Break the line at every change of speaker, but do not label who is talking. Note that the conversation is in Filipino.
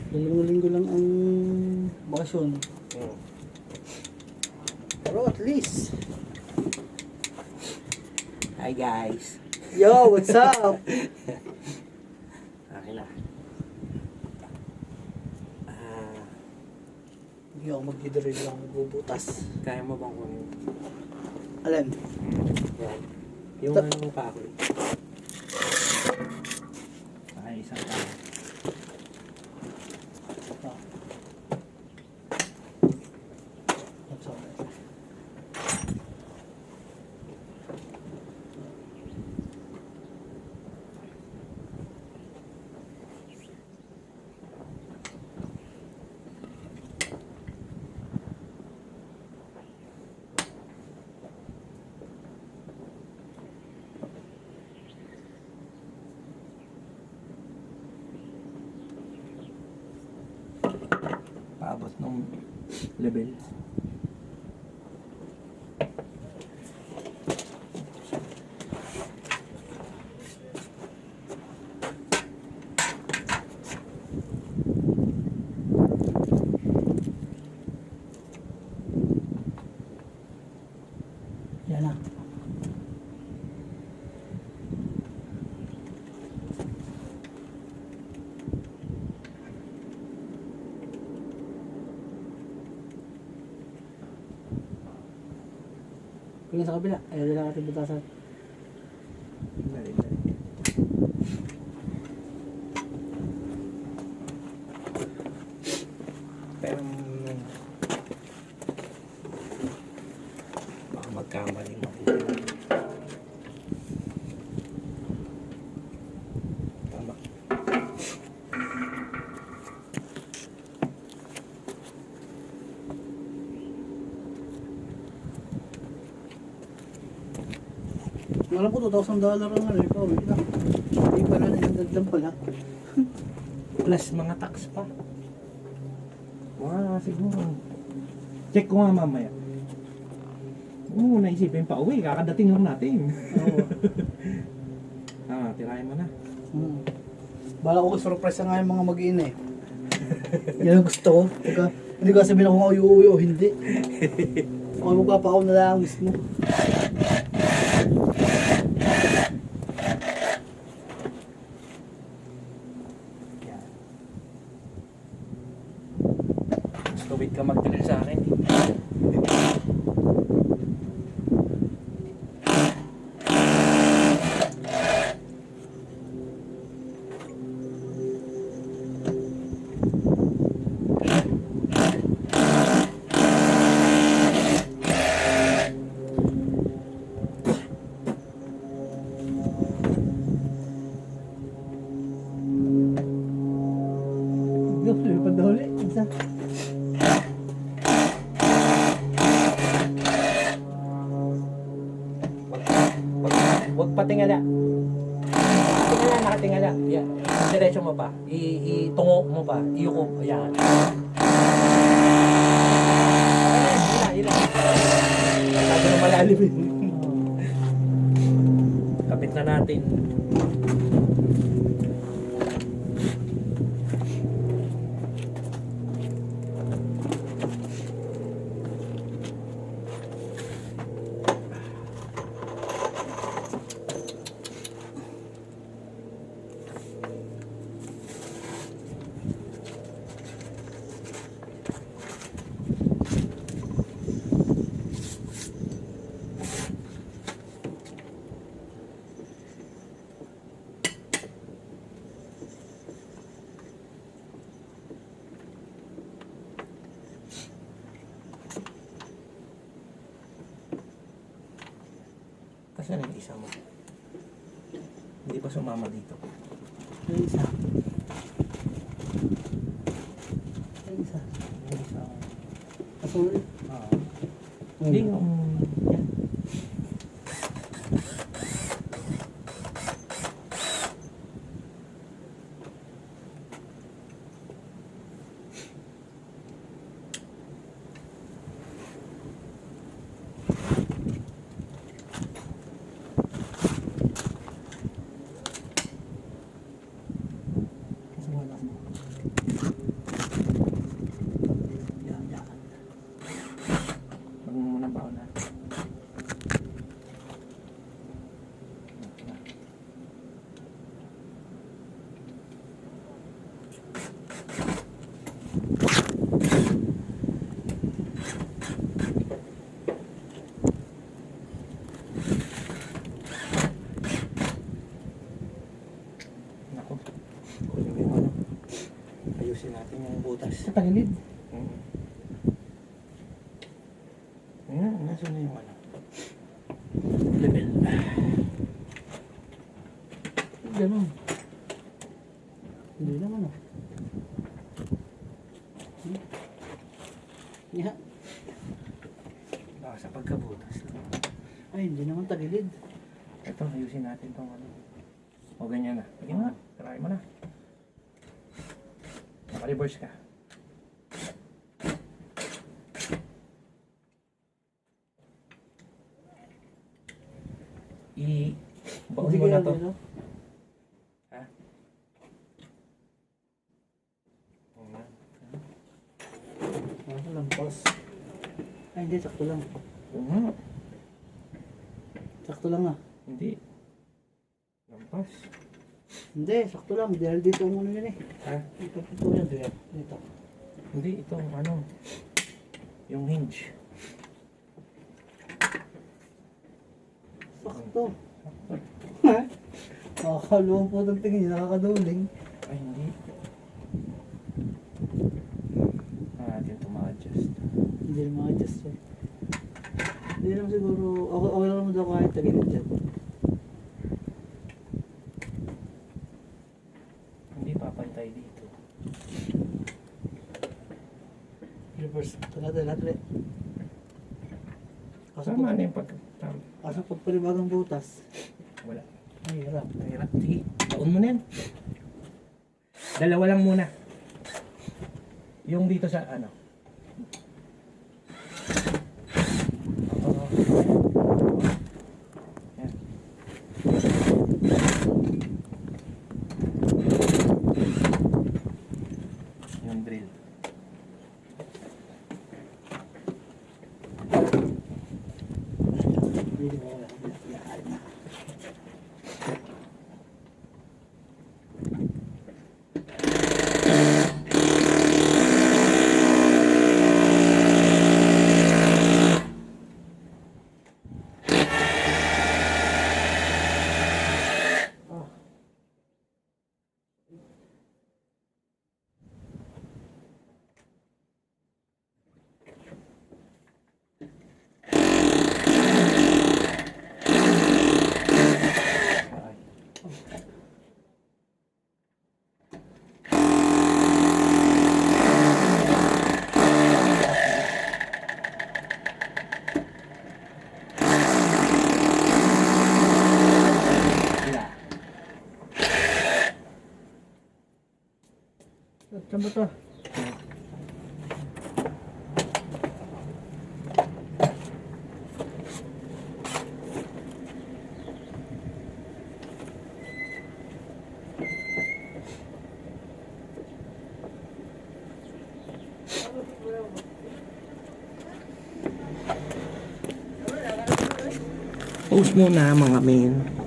Dalawang linggo lang ang bakasyon. Pero at least.
Hi guys.
Yo, what's up?
Okay na.
Hindi ako mag-drill lang, magbubutas.
Kaya mo bang kunin?
Alam,
Yan. Yung
Ta-
ano pa ako. Ay, isang pa.
that's all right.
Paabot nung level.
Yan na. Tingin sa kabila. Ayaw nila natin butasan.
Dali, dali. Pero baka magkamali mo. Tama.
Alam ko, $2,000 ang ano, ikaw. Hindi pala, nagdagdag pala.
Plus mga tax pa. Mga siguro. Check ko nga mamaya. Oo, naisipin pa uwi. Kakadating lang natin.
Oo.
Tirahin mo na.
Bala ko surprise nga yung mga mag-iina eh. Yan ang gusto ko. Hindi ko sabihin ako kung uwi o hindi. Kung magpapakaw na lang mismo.
Yan. Gusto wait ka mag-drill sa akin.
Gusto yung pandahuli. Isa.
Huwag patingala. Tingala, nakatingala. Yan. Diretso mo pa. Itungo mo pa. Iyuko. Yan. Ilan. Masyado na malalim eh. Kapit na natin. Kasi yung isa mo. Hindi pa sumama dito.
Yung isa. Yung isa.
Yung isa.
Kasunod.
Hindi yung... Yan. Naku. Kunin mo yung ano. Ayusin natin yung butas.
Sa tagilid.
Ayan, nasa na yung ano.
Level. Ganun. Hindi naman ah. Yeah.
Baka sa pagkabutas.
Ay, hindi naman tagilid.
Ito, ayusin natin itong ano. O ganyan na. Sige na, try mo na. Naka-reverse ka. Baon mo na to. Ha?
Ano lang, boss. Ay, hindi, sakto lang.
Oo.
Sakto lang ah.
Hindi. Lampas.
Hindi, sakto lang. Dahil dito ang ano yun eh.
Ha?
Ito yan, dito.
Hindi, itong ano. Yung hinge.
Sakto. Nakakaluwang po ng tingin, nakakaduling.
Ay, hindi. Natin ito ma-adjust.
Hindi naman adjust eh. Hindi naman siguro, okay lang naman daw kahit tagilid dyan.
Hindi papantay dito.
Reverse. Talat.
Kasama na yung pag...
Kaso pag palibagang butas,
Wala.
ay hirap.
Mahirap. Sige, baon mo na yan. Dalawa lang muna. Yung dito sa ano. Oo. Yan. Yung drill.
Hindi mo wala. Yan. Saan ba ito?
Post muna mga men.